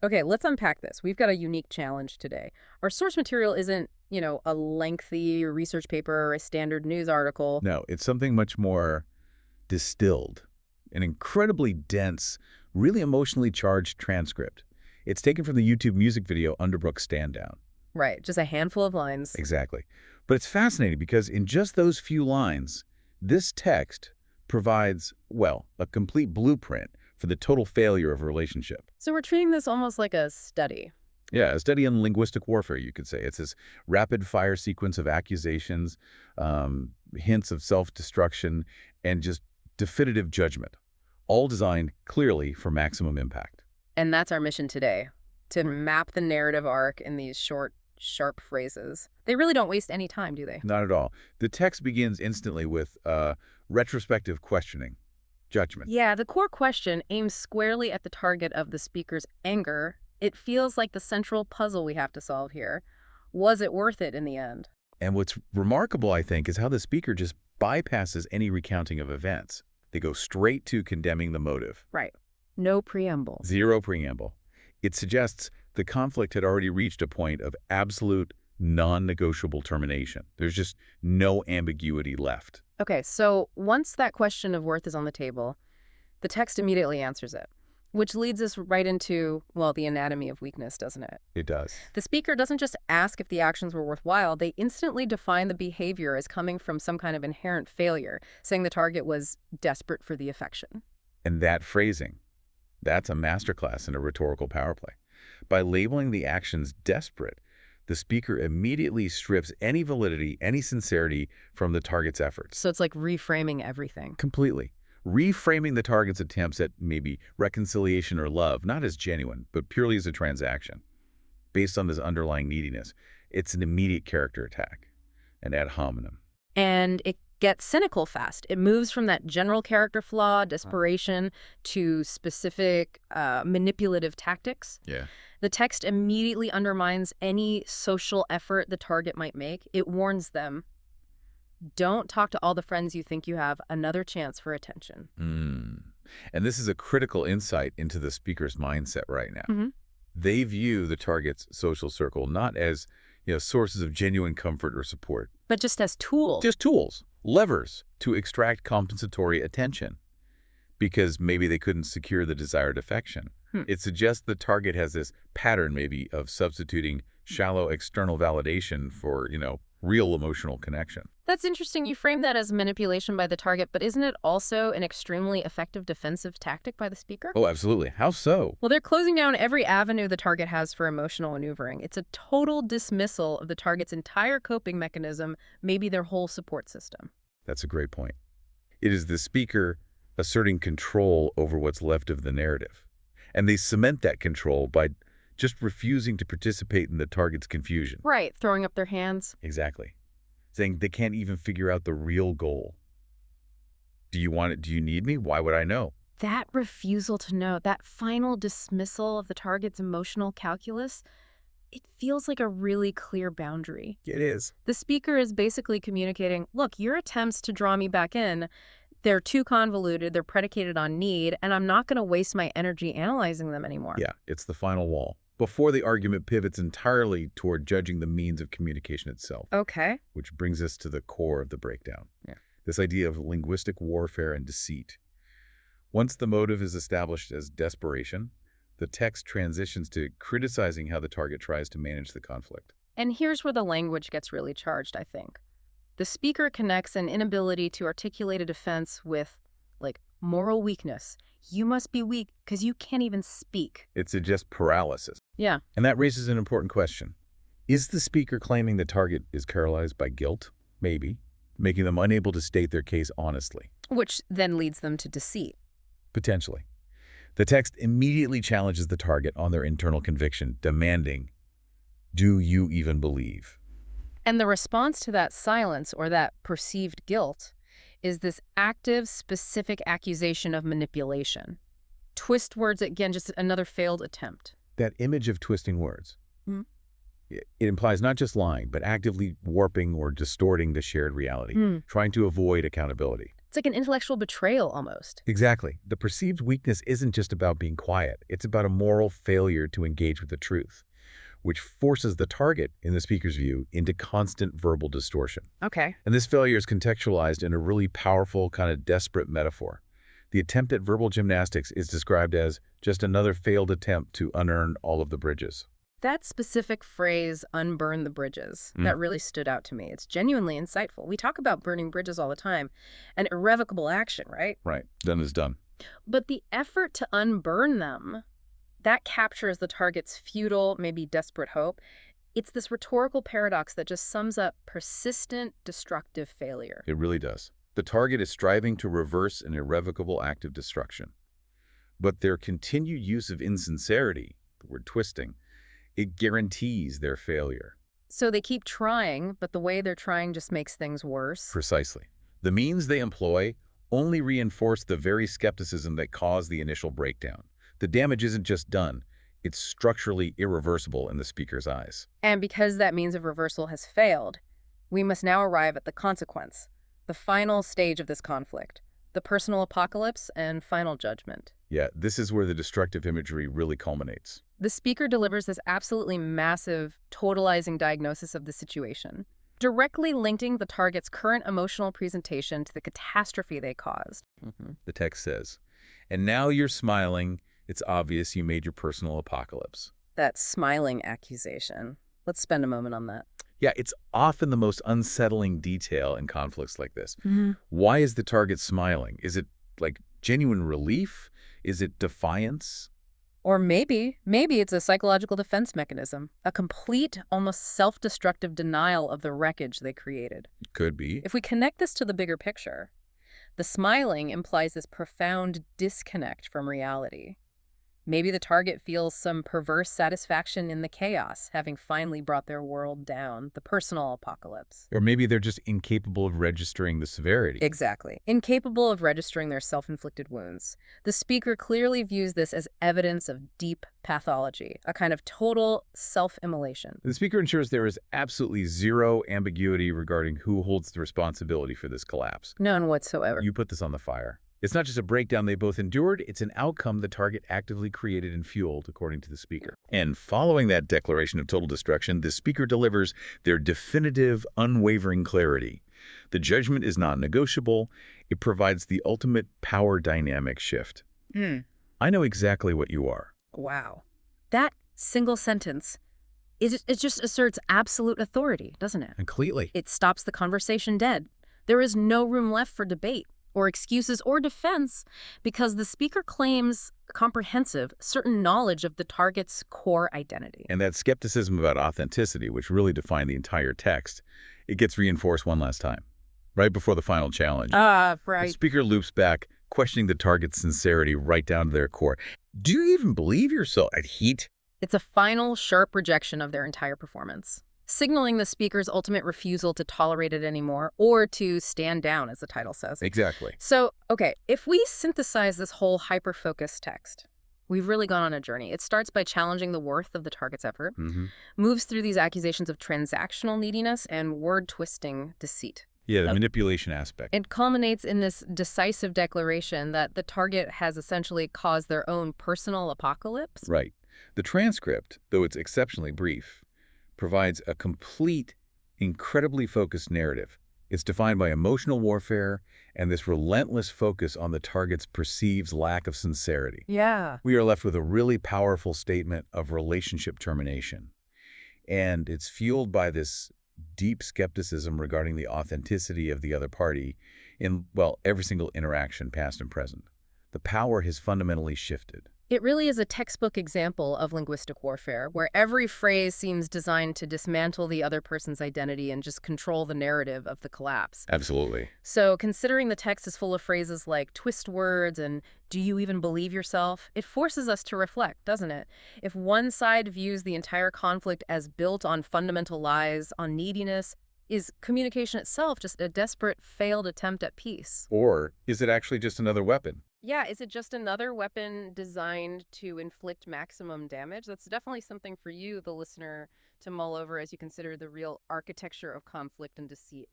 Okay, let's unpack this. We've got a unique challenge today. Our source material isn't, a lengthy research paper or a standard news article. No, it's something much more distilled, an incredibly dense, really emotionally charged transcript. It's taken from the YouTube music video Underbrook Stand Down. Right, just a handful of lines. Exactly. But it's fascinating because in just those few lines, this text provides, well, a complete blueprint for the total failure of a relationship. So we're treating this almost like a study. Yeah, a study in linguistic warfare, you could say. It's this rapid-fire sequence of accusations, hints of self-destruction, and just definitive judgment, all designed clearly for maximum impact. And that's our mission today, to map the narrative arc in these short, sharp phrases. They really don't waste any time, do they? Not at all. The text begins instantly with retrospective questioning, judgment. Yeah, the core question aims squarely at the target of the speaker's anger. It feels like the central puzzle we have to solve here. Was it worth it in the end? And what's remarkable, I think, is how the speaker just bypasses any recounting of events. They go straight to condemning the motive. Right. No preamble. Zero preamble. It suggests the conflict had already reached a point of absolute non-negotiable termination. There's just no ambiguity left. Okay, so once that question of worth is on the table, the text immediately answers it, which leads us right into, well, the anatomy of weakness, doesn't it? It does. The speaker doesn't just ask if the actions were worthwhile, they instantly define the behavior as coming from some kind of inherent failure, saying the target was desperate for the affection. And that phrasing, that's a masterclass in a rhetorical power play. By labeling the actions desperate, the speaker immediately strips any validity, any sincerity from the target's efforts. So it's like reframing everything. Completely. Reframing the target's attempts at maybe reconciliation or love, not as genuine, but purely as a transaction. Based on this underlying neediness, it's an immediate character attack, an ad hominem. And it gets cynical fast. It moves from that general character flaw, desperation, to specific manipulative tactics. Yeah. The text immediately undermines any social effort the target might make. It warns them, don't talk to all the friends you think you have, another chance for attention. And this is a critical insight into the speaker's mindset right now. Mm-hmm. They view the target's social circle not as, sources of genuine comfort or support. But just as tools. Just tools, levers to extract compensatory attention because maybe they couldn't secure the desired affection. It suggests the target has this pattern maybe of substituting shallow external validation for, real emotional connection. That's interesting. You frame that as manipulation by the target, but isn't it also an extremely effective defensive tactic by the speaker? Oh, absolutely. How so? Well, they're closing down every avenue the target has for emotional maneuvering. It's a total dismissal of the target's entire coping mechanism, maybe their whole support system. That's a great point. It is the speaker asserting control over what's left of the narrative. And they cement that control by just refusing to participate in the target's confusion. Right, throwing up their hands. Exactly. Saying they can't even figure out the real goal. Do you want it? Do you need me? Why would I know? That refusal to know, that final dismissal of the target's emotional calculus, it feels like a really clear boundary. It is. The speaker is basically communicating, look, your attempts to draw me back in, they're too convoluted, they're predicated on need, and I'm not going to waste my energy analyzing them anymore. Yeah, it's the final wall. Before the argument pivots entirely toward judging the means of communication itself. Okay. Which brings us to the core of the breakdown. Yeah. This idea of linguistic warfare and deceit. Once the motive is established as desperation, the text transitions to criticizing how the target tries to manage the conflict. And here's where the language gets really charged, I think. The speaker connects an inability to articulate a defense with, moral weakness. You must be weak because you can't even speak. It suggests paralysis. Yeah. And that raises an important question. Is the speaker claiming the target is paralyzed by guilt? Maybe. Making them unable to state their case honestly. Which then leads them to deceit. Potentially. The text immediately challenges the target on their internal conviction, demanding, do you even believe? And the response to that silence or that perceived guilt is this active, specific accusation of manipulation. Twist words, again, just another failed attempt. That image of twisting words. It implies not just lying, but actively warping or distorting the shared reality, trying to avoid accountability. It's like an intellectual betrayal almost. Exactly. The perceived weakness isn't just about being quiet. It's about a moral failure to engage with the truth, which forces the target, in the speaker's view, into constant verbal distortion. Okay. And this failure is contextualized in a really powerful, kind of desperate metaphor. The attempt at verbal gymnastics is described as just another failed attempt to unearn all of the bridges. That specific phrase, unburn the bridges, that really stood out to me. It's genuinely insightful. We talk about burning bridges all the time, an irrevocable action, right? Right. Done is done. But the effort to unburn them, that captures the target's futile, maybe desperate hope. It's this rhetorical paradox that just sums up persistent, destructive failure. It really does. The target is striving to reverse an irrevocable act of destruction. But their continued use of insincerity, the word twisting, it guarantees their failure. So they keep trying, but the way they're trying just makes things worse. Precisely. The means they employ only reinforce the very skepticism that caused the initial breakdown. The damage isn't just done, it's structurally irreversible in the speaker's eyes. And because that means of reversal has failed, we must now arrive at the consequence, the final stage of this conflict, the personal apocalypse and final judgment. Yeah, this is where the destructive imagery really culminates. The speaker delivers this absolutely massive, totalizing diagnosis of the situation, directly linking the target's current emotional presentation to the catastrophe they caused. The text says, "And now you're smiling. It's obvious you made your personal apocalypse." That smiling accusation. Let's spend a moment on that. Yeah, it's often the most unsettling detail in conflicts like this. Why is the target smiling? Is it like genuine relief? Is it defiance? Or maybe it's a psychological defense mechanism, a complete, almost self-destructive denial of the wreckage they created. Could be. If we connect this to the bigger picture, the smiling implies this profound disconnect from reality. Maybe the target feels some perverse satisfaction in the chaos, having finally brought their world down, the personal apocalypse. Or maybe they're just incapable of registering the severity. Exactly. Incapable of registering their self-inflicted wounds. The speaker clearly views this as evidence of deep pathology, a kind of total self-immolation. The speaker ensures there is absolutely zero ambiguity regarding who holds the responsibility for this collapse. None whatsoever. You put this on the fire. It's not just a breakdown they both endured, it's an outcome the target actively created and fueled, according to the speaker. And following that declaration of total destruction, the speaker delivers their definitive, unwavering clarity. The judgment is non-negotiable. It provides the ultimate power dynamic shift. I know exactly what you are. Wow. That single sentence, it just asserts absolute authority, doesn't it? Completely. It stops the conversation dead. There is no room left for debate or excuses or defense because the speaker claims comprehensive, certain knowledge of the target's core identity. And that skepticism about authenticity, which really defined the entire text, it gets reinforced one last time, right before the final challenge. Right. The speaker loops back, questioning the target's sincerity right down to their core. Do you even believe yourself at heat? It's a final, sharp rejection of their entire performance, signaling the speaker's ultimate refusal to tolerate it anymore or to stand down, as the title says. Exactly. So, okay, if we synthesize this whole hyper-focused text, we've really gone on a journey. It starts by challenging the worth of the target's effort, moves through these accusations of transactional neediness and word-twisting deceit. Yeah, the manipulation aspect. It culminates in this decisive declaration that the target has essentially caused their own personal apocalypse. Right. The transcript, though it's exceptionally brief, provides a complete, incredibly focused narrative. It's defined by emotional warfare and this relentless focus on the target's perceived lack of sincerity. Yeah. We are left with a really powerful statement of relationship termination. And it's fueled by this deep skepticism regarding the authenticity of the other party in, well, every single interaction, past and present. The power has fundamentally shifted. It really is a textbook example of linguistic warfare, where every phrase seems designed to dismantle the other person's identity and just control the narrative of the collapse. Absolutely. So considering the text is full of phrases like twist words and do you even believe yourself, it forces us to reflect, doesn't it? If one side views the entire conflict as built on fundamental lies, on neediness, is communication itself just a desperate, failed attempt at peace? Or is it actually just another weapon? Yeah, is it just another weapon designed to inflict maximum damage? That's definitely something for you, the listener, to mull over as you consider the real architecture of conflict and deceit.